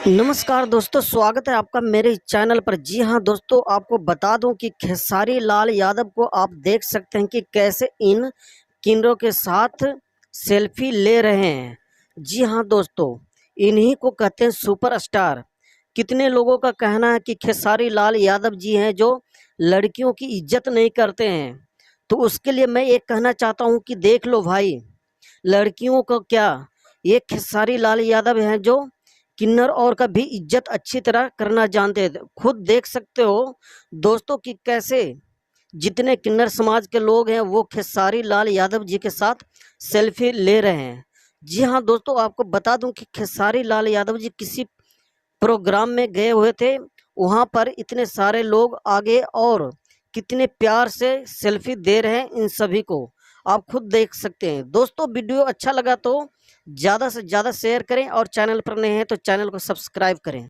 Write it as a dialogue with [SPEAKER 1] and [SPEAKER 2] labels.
[SPEAKER 1] नमस्कार दोस्तों, स्वागत है आपका मेरे चैनल पर। जी हाँ दोस्तों, आपको बता दूं कि खेसारी लाल यादव को आप देख सकते हैं कि कैसे इन किन्नरों के साथ सेल्फी ले रहे हैं। जी हाँ दोस्तों, इन्हीं को कहते हैं सुपरस्टार। कितने लोगों का कहना है कि खेसारी लाल यादव जी हैं जो लड़कियों की इज्जत नहीं करते हैं। तो उसके लिए मैं एक कहना चाहता हूँ कि देख लो भाई, लड़कियों को क्या, ये खेसारी लाल यादव हैं जो किन्नर और का भी इज्जत अच्छी तरह करना जानते हैं। खुद देख सकते हो दोस्तों कि कैसे जितने किन्नर समाज के लोग हैं वो खेसारी लाल यादव जी के साथ सेल्फी ले रहे हैं। जी हाँ दोस्तों, आपको बता दूं कि खेसारी लाल यादव जी किसी प्रोग्राम में गए हुए थे, वहां पर इतने सारे लोग आगे और कितने प्यार से सेल्फी दे रहे हैं इन सभी को, आप खुद देख सकते हैं। दोस्तों वीडियो अच्छा लगा तो ज़्यादा से ज़्यादा शेयर करें और चैनल पर नए हैं तो चैनल को सब्सक्राइब करें।